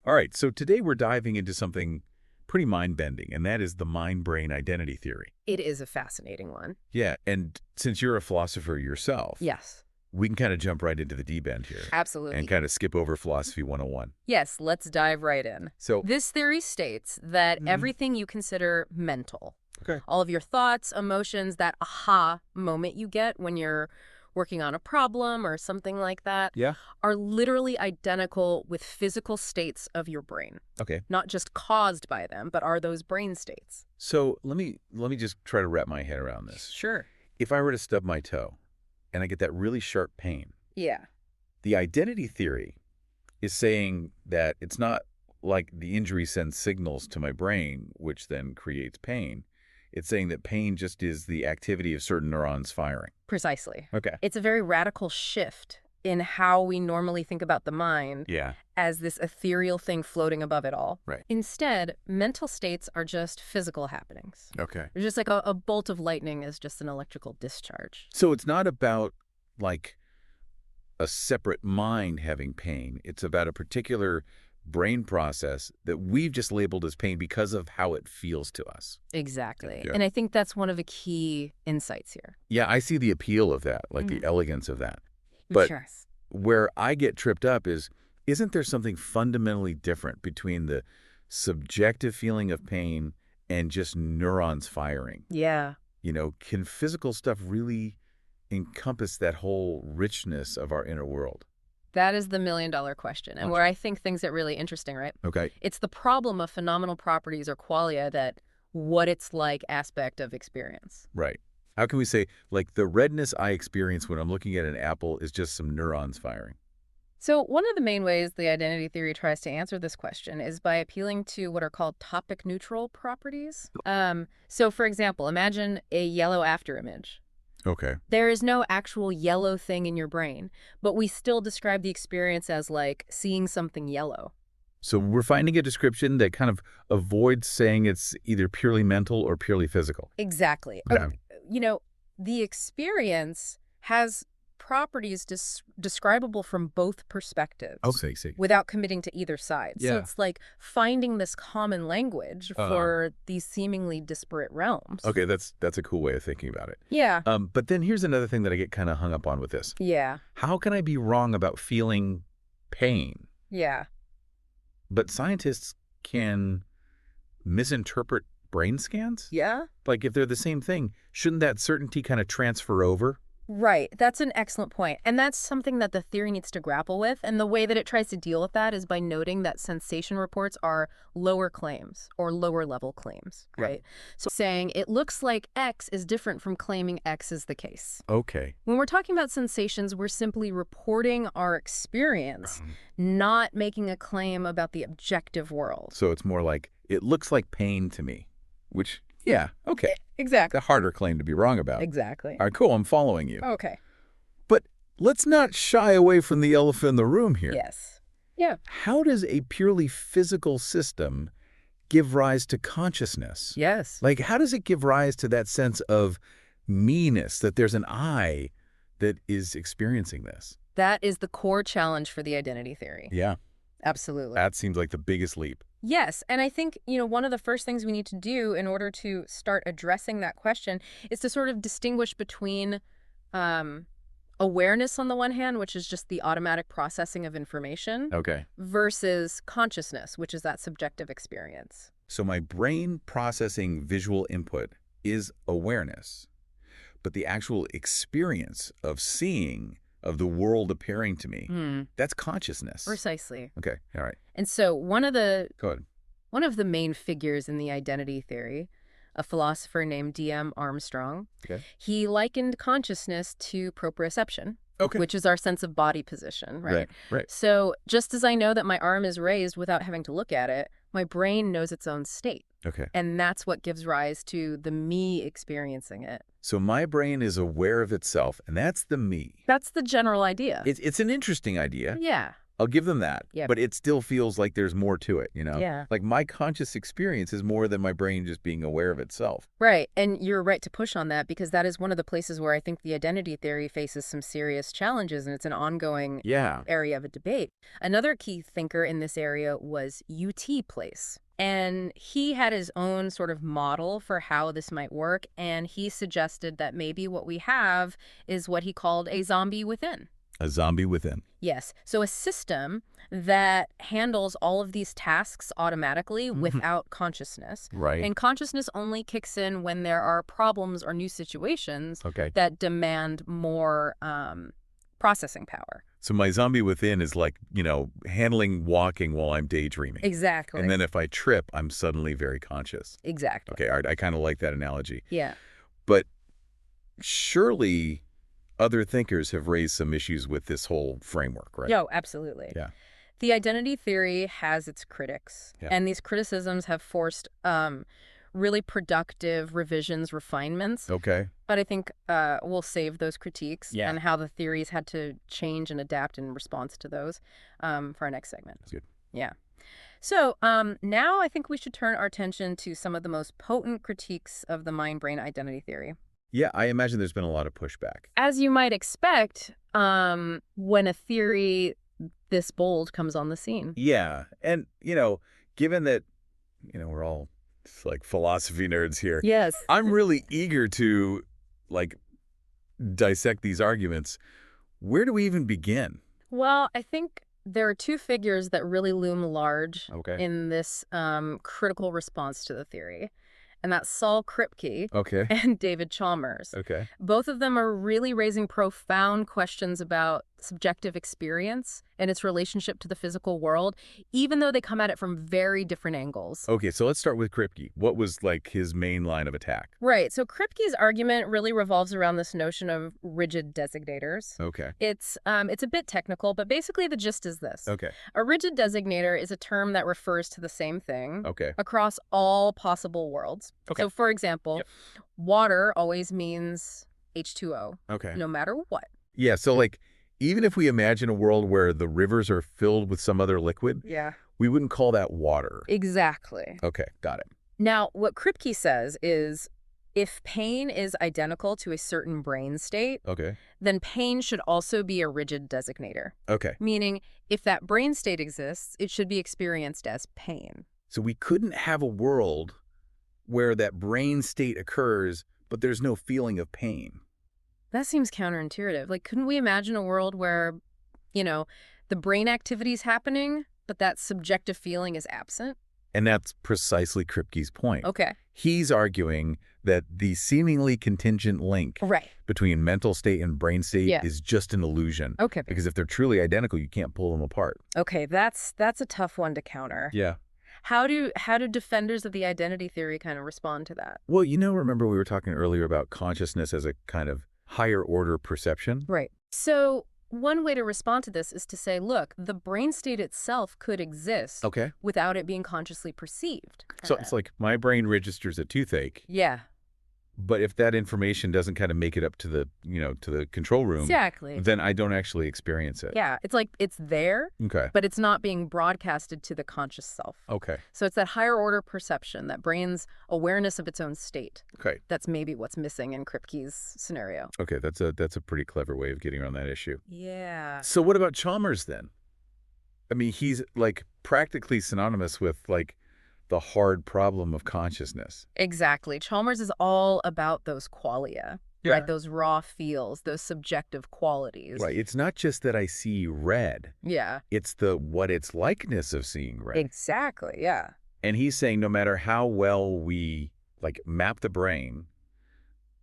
All right, so today we're diving into something pretty mind-bending, and that is the mind-brain identity theory. It is a fascinating one. Yeah, and since you're a philosopher yourself, Yes, we can kind of jump right into the deep end here absolutely. and kind of skip over Philosophy 101. Yes, let's dive right in. So, This theory states that Mhm. everything you consider mental, okay. all of your thoughts, emotions, that aha moment you get when you're working on a problem or something like that, Yeah? are literally identical with physical states of your brain. Okay. Not just caused by them, but are those brain states. So let me just try to wrap my head around this. Sure. If I were to stub my toe and I get that really sharp pain, Yeah. the identity theory is saying that it's not like the injury sends signals to my brain, which then creates pain. It's saying that pain just is the activity of certain neurons firing. Precisely. Okay. It's a very radical shift in how we normally think about the mind Yeah. as this ethereal thing floating above it all. Right. Instead, mental states are just physical happenings. Okay. They're just like a bolt of lightning is just an electrical discharge. So it's not about like a separate mind having pain. It's about a particular brain process that we've just labeled as pain because of how it feels to us. Exactly. Yeah. And I think that's one of the key insights here. Yeah, I see the appeal of that, like the Mhm. elegance of that. But Yes. where I get tripped up is, isn't there something fundamentally different between the subjective feeling of pain and just neurons firing? Yeah. You know, can physical stuff really encompass that whole richness of our inner world? That is the million-dollar question, and where I think things get really interesting, right? Okay. It's the problem of phenomenal properties or qualia that what it's like aspect of experience. Right. How can we say, like, the redness I experience when I'm looking at an apple is just some neurons firing? So one of the main ways the identity theory tries to answer this question is by appealing to what are called topic neutral properties. So for example, imagine a yellow after image. Okay. There is no actual yellow thing in your brain, but we still describe the experience as like seeing something yellow. So we're finding a description that kind of avoids saying it's either purely mental or purely physical. Exactly. Yeah. You know, the experience has properties describable from both perspectives. Okay, see. Without committing to either side. So Yeah. it's like finding this common language for these seemingly disparate realms. Okay, that's a cool way of thinking about it. Yeah. But then here's another thing that I get kind of hung up on with this. Yeah. How can I be wrong about feeling pain? Yeah. But scientists can misinterpret brain scans? Yeah. Like, if they're the same thing, shouldn't that certainty kind of transfer over? Right. That's an excellent point. And that's something that the theory needs to grapple with. And the way that it tries to deal with that is by noting that sensation reports are lower claims or lower level claims, right? So saying it looks like X is different from claiming X is the case. Okay. When we're talking about sensations, we're simply reporting our experience, not making a claim about the objective world. So it's more like, it looks like pain to me, which, yeah, okay. Exactly. A harder claim to be wrong about. Exactly. All right, cool, I'm following you. Okay. But let's not shy away from the elephant in the room here. Yes. Yeah. How does a purely physical system give rise to consciousness? Yes. Like, how does it give rise to that sense of me-ness, that there's an I that is experiencing this? That is the core challenge for the identity theory. Yeah, Absolutely. that seems like the biggest leap. Yes, and I think, one of the first things we need to do in order to start addressing that question is to sort of distinguish between awareness on the one hand, which is just the automatic processing of information, Okay. versus consciousness, which is that subjective experience. So my brain processing visual input is awareness, but the actual experience of seeing, of the world appearing to me, that's consciousness. Precisely. Okay, all right. And so one of the main figures in the identity theory, a philosopher named D.M. Armstrong, he likened consciousness to proprioception, which is our sense of body position, right? Right. So just as I know that my arm is raised without having to look at it, my brain knows its own state. Okay. And that's what gives rise to the me experiencing it. So my brain is aware of itself, and that's the me. That's the general idea. It's an interesting idea. Yeah. I'll give them that. Yeah. But it still feels like there's more to it, you know? Yeah. Like my conscious experience is more than my brain just being aware of itself. Right. And you're right to push on that because that is one of the places where I think the identity theory faces some serious challenges, and it's an ongoing Yeah. area of a debate. Another key thinker in this area was U.T. Place. And he had his own sort of model for how this might work, and he suggested that maybe what we have is what he called a zombie within. A zombie within. Yes. So a system that handles all of these tasks automatically without consciousness. Right. And consciousness only kicks in when there are problems or new situations Okay. that demand more processing power. So my zombie within is like, handling walking while I'm daydreaming. Exactly. And then if I trip, I'm suddenly very conscious. Exactly. Okay, I kind of like that analogy. Yeah. But surely other thinkers have raised some issues with this whole framework, right? No, absolutely. Yeah. The identity theory has its critics, Yeah. and these criticisms have forced really productive revisions, refinements. Okay. But I think we'll save those critiques and how the theories had to change and adapt in response to those for our next segment. That's good. Yeah. So now I think we should turn our attention to some of the most potent critiques of the mind-brain identity theory. Yeah, I imagine there's been a lot of pushback. As you might expect, when a theory this bold comes on the scene. Yeah. And, given that, we're all like philosophy nerds here. Yes. I'm really eager to dissect these arguments. Where do we even begin? Well, I think there are two figures that really loom large Okay. in this critical response to the theory. And that's Saul Kripke and David Chalmers. Okay. Both of them are really raising profound questions about subjective experience and its relationship to the physical world, even though they come at it from very different angles. Okay, so let's start with Kripke. What was his main line of attack? Right. So Kripke's argument really revolves around this notion of rigid designators. Okay. It's a bit technical, but basically the gist is this. Okay. A rigid designator is a term that refers to the same thing across all possible worlds. Okay. So, for example, water always means H2O, no matter what. Yeah, so even if we imagine a world where the rivers are filled with some other liquid, we wouldn't call that water. Exactly. Okay, got it. Now, what Kripke says is if pain is identical to a certain brain state, then pain should also be a rigid designator. Okay. Meaning, if that brain state exists, it should be experienced as pain. So we couldn't have a world where that brain state occurs, but there's no feeling of pain. That seems counterintuitive. Couldn't we imagine a world where, the brain activity's happening, but that subjective feeling is absent? And that's precisely Kripke's point. Okay. He's arguing that the seemingly contingent link between mental state and brain state is just an illusion. Okay. Because if they're truly identical, you can't pull them apart. Okay, that's a tough one to counter. Yeah. How do defenders of the identity theory kind of respond to that? Well, remember we were talking earlier about consciousness as a kind of higher order perception? Right. So one way to respond to this is to say, look, the brain state itself could exist without it being consciously perceived. So it's like my brain registers a toothache. Yeah. But if that information doesn't kind of make it up to the, to the control room, then I don't actually experience it. Yeah, it's like it's there, but it's not being broadcasted to the conscious self. Okay. So it's that higher order perception, that brain's awareness of its own state. Okay. That's maybe what's missing in Kripke's scenario. Okay, that's a pretty clever way of getting around that issue. Yeah. So what about Chalmers then? I mean, he's practically synonymous with the hard problem of consciousness. Exactly. Chalmers is all about those qualia, right? Those raw feels, those subjective qualities. Right. It's not just that I see red. Yeah. It's what its likeness of seeing red. Exactly. Yeah. And he's saying no matter how well we map the brain,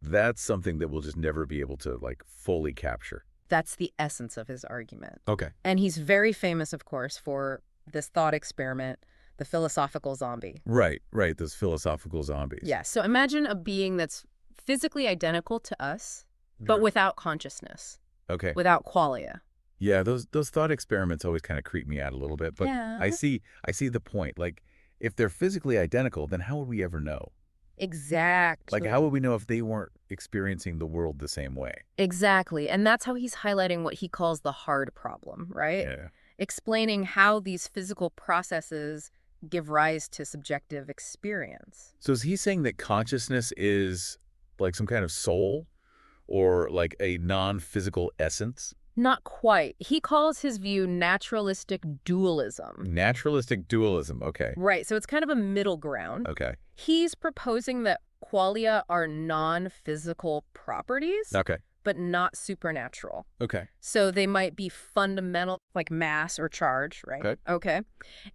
that's something that we'll just never be able to fully capture. That's the essence of his argument. Okay. And he's very famous, of course, for this thought experiment, the philosophical zombie. Right, those philosophical zombies. Yeah, so imagine a being that's physically identical to us, but without consciousness. Okay. Without qualia. Yeah, those thought experiments always kind of creep me out a little bit, but I see the point. If they're physically identical, then how would we ever know? Exactly. How would we know if they weren't experiencing the world the same way? Exactly, and that's how he's highlighting what he calls the hard problem, right? Yeah. explaining how these physical processes give rise to subjective experience. So is he saying that consciousness is like some kind of soul or like a non-physical essence? Not quite. He calls his view naturalistic dualism. Naturalistic dualism. Okay. Right, so it's kind of a middle ground. Okay. He's proposing that qualia are non-physical properties, Okay. but not supernatural. Okay. So they might be fundamental, like mass or charge, right? Okay. Okay.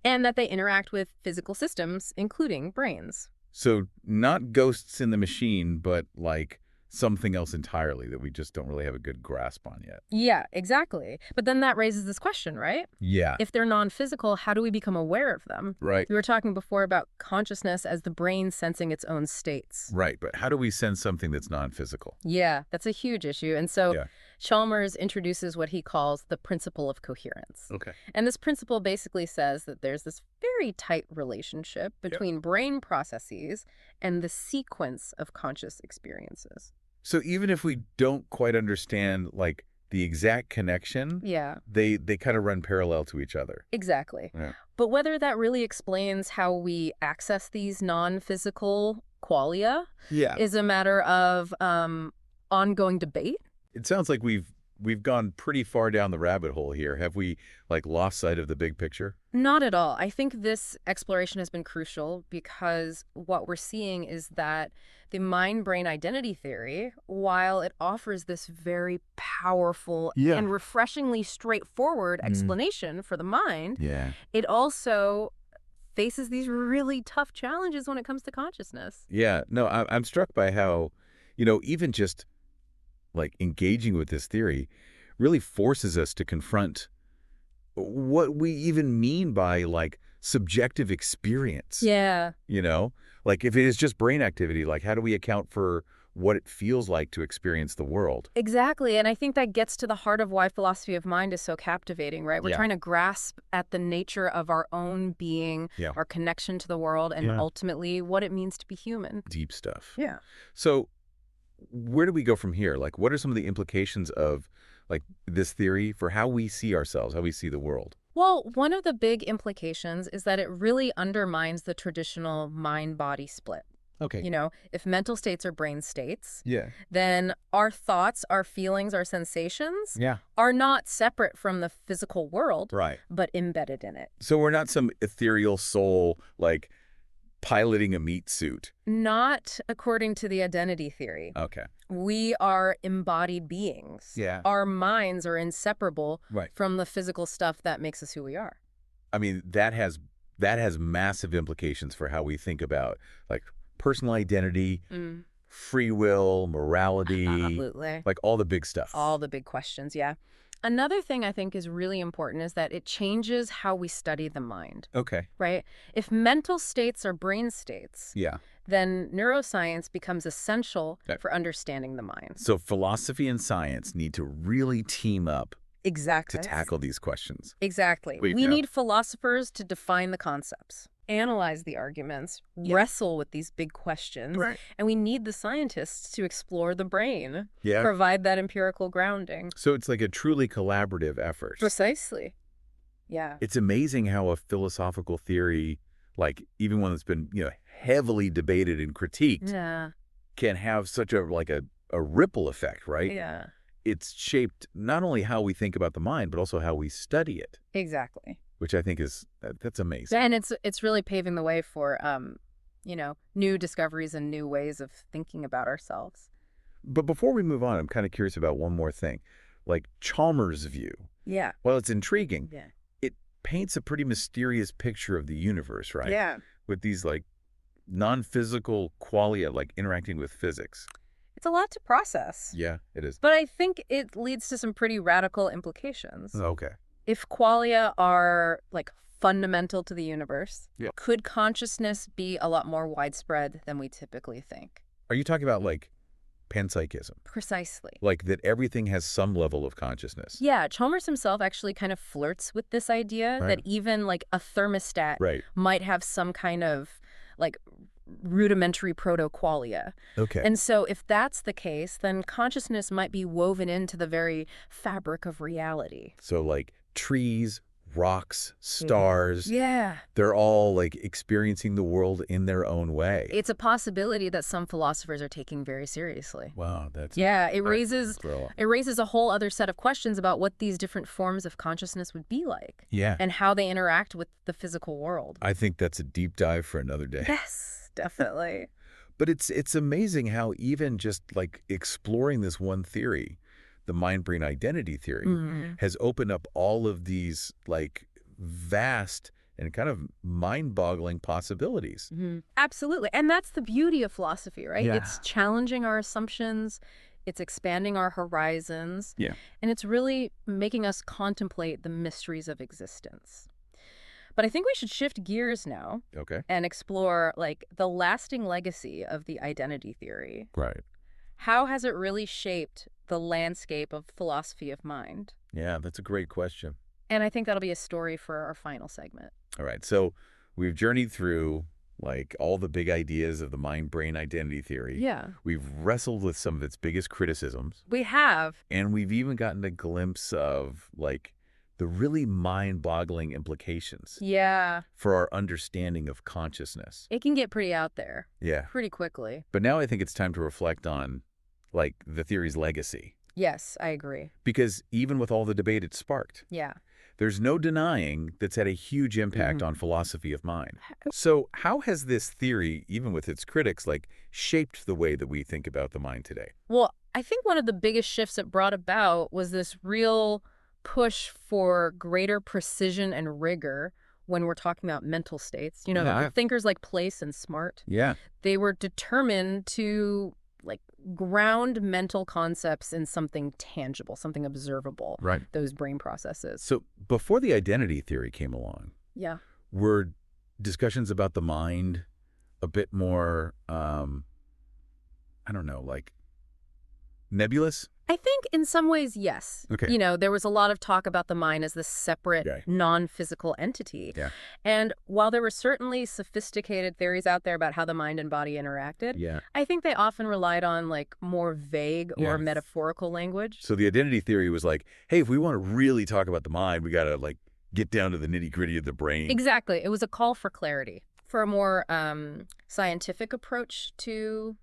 And that they interact with physical systems, including brains. So not ghosts in the machine, but like something else entirely that we just don't really have a good grasp on yet. Yeah, exactly. But then that raises this question, right? Yeah. If they're non-physical, how do we become aware of them? Right. We were talking before about consciousness as the brain sensing its own states. Right. But how do we sense something that's non-physical? Yeah, that's a huge issue. And so Yeah. Chalmers introduces what he calls the principle of coherence. Okay. And this principle basically says that there's this very tight relationship between brain processes and the sequence of conscious experiences. So even if we don't quite understand like the exact connection, Yeah, they kind of run parallel to each other. exactly. Yeah. But whether that really explains how we access these non-physical qualia Yeah. is a matter of ongoing debate. It sounds like we've gone pretty far down the rabbit hole here. Have we like lost sight of the big picture? Not at all. I think this exploration has been crucial because what we're seeing is that the mind-brain identity theory, while it offers this very powerful Yeah. and refreshingly straightforward explanation for the mind, Yeah. it also faces these really tough challenges when it comes to consciousness. Yeah. No, I'm struck by how, even just like engaging with this theory really forces us to confront what we even mean by like subjective experience. Yeah. Like if it is just brain activity, like how do we account for what it feels like to experience the world? Exactly. And I think that gets to the heart of why philosophy of mind is so captivating, right? We're Yeah. trying to grasp at the nature of our own being, Yeah. our connection to the world, and Yeah. ultimately what it means to be human. Deep stuff. Yeah. So where do we go from here? Like what are some of the implications of like this theory for how we see ourselves, how we see the world? Well, one of the big implications is that it really undermines the traditional mind-body split. Okay. If mental states are brain states, Yeah. then our thoughts, our feelings, our sensations Yeah. are not separate from the physical world, Right. but embedded in it. So we're not some ethereal soul like piloting a meat suit. Not according to the identity theory. Okay. We are embodied beings. Yeah. Our minds are inseparable Right. from the physical stuff that makes us who we are. I mean, that has massive implications for how we think about like personal identity, free will, morality, Absolutely. like all the big stuff. All the big questions, yeah. Another thing I think is really important is that it changes how we study the mind, Okay. right? If mental states are brain states, Yeah. then neuroscience becomes essential Okay. for understanding the mind. So philosophy and science need to really team up Exactly. to tackle these questions. Exactly. Wait, We yeah. need philosophers to define the concepts, analyze the arguments, wrestle with these big questions, Right. and we need the scientists to explore the brain, Yeah. provide that empirical grounding. So it's like a truly collaborative effort. Precisely. Yeah. It's amazing how a philosophical theory, like even one that's been, heavily debated and critiqued, Yeah. can have such a ripple effect, right? Yeah. It's shaped not only how we think about the mind, but also how we study it, Exactly. which I think that's amazing. And it's really paving the way for new discoveries and new ways of thinking about ourselves. But before we move on, I'm kind of curious about one more thing. Like Chalmers' view, Yeah. while it's intriguing, Yeah. it paints a pretty mysterious picture of the universe, right? Yeah. With these like non-physical qualia, like interacting with physics. It's a lot to process. Yeah, it is. But I think it leads to some pretty radical implications. Okay. If qualia are like fundamental to the universe, Yeah. could consciousness be a lot more widespread than we typically think? Are you talking about like panpsychism? Precisely. Like that everything has some level of consciousness? Yeah, Chalmers himself actually kind of flirts with this idea Right. that even like a thermostat Right. might have some kind of like rudimentary proto-qualia. Okay. And so if that's the case, then consciousness might be woven into the very fabric of reality. So like trees, rocks, stars. Yeah. They're all like experiencing the world in their own way. It's a possibility that some philosophers are taking very seriously. Wow, that's Yeah, it right. raises Thrill. it raises a whole other set of questions about what these different forms of consciousness would be like Yeah, and how they interact with the physical world. I think that's a deep dive for another day. Yes, definitely. But it's amazing how even just like exploring this one theory, the mind-brain identity theory, has opened up all of these like vast and kind of mind-boggling possibilities. Absolutely. And that's the beauty of philosophy, right? Yeah. It's challenging our assumptions, it's expanding our horizons, Yeah. and it's really making us contemplate the mysteries of existence. But I think we should shift gears now Okay. and explore like the lasting legacy of the identity theory. Right. How has it really shaped the landscape of philosophy of mind? Yeah, that's a great question. And I think that'll be a story for our final segment. All right. So we've journeyed through like all the big ideas of the mind-brain identity theory. Yeah. We've wrestled with some of its biggest criticisms, We have. and we've even gotten a glimpse of like the really mind-boggling implications Yeah. for our understanding of consciousness. It can get pretty out there Yeah. pretty quickly. But now I think it's time to reflect on like the theory's legacy, Yes, I agree. because even with all the debate it sparked, Yeah. there's no denying that's had a huge impact on philosophy of mind. So how has this theory, even with its critics, like shaped the way that we think about the mind today? Well, I think one of the biggest shifts it brought about was this real push for greater precision and rigor when we're talking about mental states. You know, Yeah. thinkers like Place and Smart, Yeah. they were determined to like ground mental concepts in something tangible, something observable, Right. those brain processes. So before the identity theory came along, Yeah. were discussions about the mind a bit more, I don't know, like nebulous? I think in some ways, yes. Okay. You know, there was a lot of talk about the mind as this separate, Okay. non-physical entity. Yeah. And while there were certainly sophisticated theories out there about how the mind and body interacted, Yeah. I think they often relied on like more vague Yeah. or metaphorical language. So the identity theory was like, hey, if we want to really talk about the mind, we got to like get down to the nitty-gritty of the brain. Exactly. It was a call for clarity, for a more scientific approach to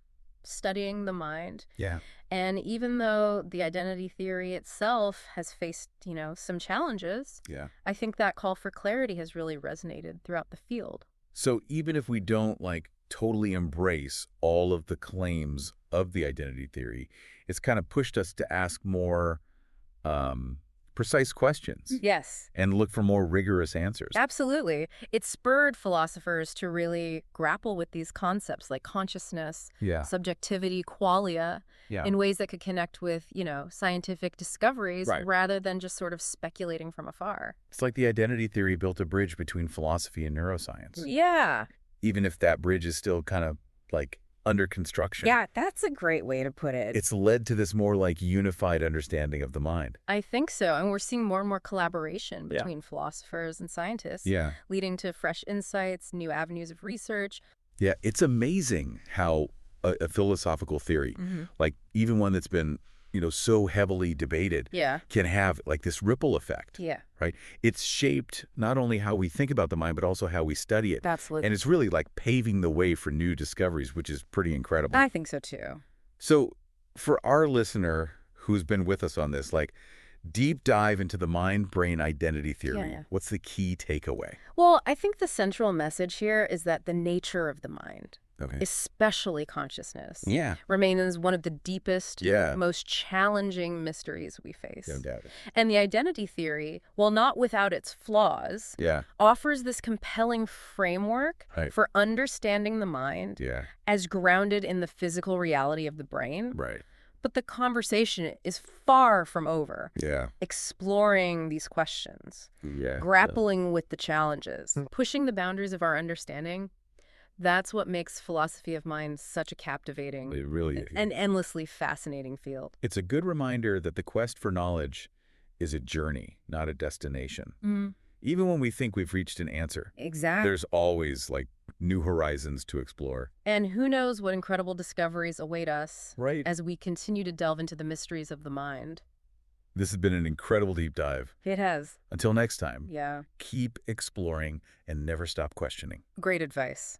studying the mind. Yeah. And even though the identity theory itself has faced, you know, some challenges, Yeah. I think that call for clarity has really resonated throughout the field. So even if we don't like totally embrace all of the claims of the identity theory, it's kind of pushed us to ask more precise questions Yes, and look for more rigorous answers. absolutely. It spurred philosophers to really grapple with these concepts like consciousness, Yeah. subjectivity, qualia, Yeah. in ways that could connect with, you know, scientific discoveries Right. rather than just sort of speculating from afar. It's like the identity theory built a bridge between philosophy and neuroscience, Yeah. even if that bridge is still kind of like under construction. Yeah, that's a great way to put it. It's led to this more like unified understanding of the mind. I think so. And we're seeing more and more collaboration Yeah. between philosophers and scientists, Yeah. leading to fresh insights, new avenues of research. Yeah. It's amazing how a philosophical theory, like even one that's been, you know, so heavily debated, Yeah. can have like this ripple effect, Yeah. right? It's shaped not only how we think about the mind, but also how we study it. Absolutely. And it's really like paving the way for new discoveries, which is pretty incredible. I think so too. So for our listener who's been with us on this, like deep dive into the mind-brain identity theory, Yeah. what's the key takeaway? Well, I think the central message here is that the nature of the mind, Okay. especially consciousness, Yeah. remains one of the deepest, Yeah. most challenging mysteries we face. No doubt. And the identity theory, while not without its flaws, Yeah. offers this compelling framework Right. for understanding the mind Yeah. as grounded in the physical reality of the brain. Right. But the conversation is far from over. Yeah. Exploring these questions, Yeah. grappling with the challenges, pushing the boundaries of our understanding, that's what makes philosophy of mind such a captivating It really is. and endlessly fascinating field. It's a good reminder that the quest for knowledge is a journey, not a destination. Even when we think we've reached an answer, Exactly. there's always like new horizons to explore. And who knows what incredible discoveries await us Right. as we continue to delve into the mysteries of the mind. This has been an incredible deep dive. It has. Until next time, Yeah. keep exploring and never stop questioning. Great advice.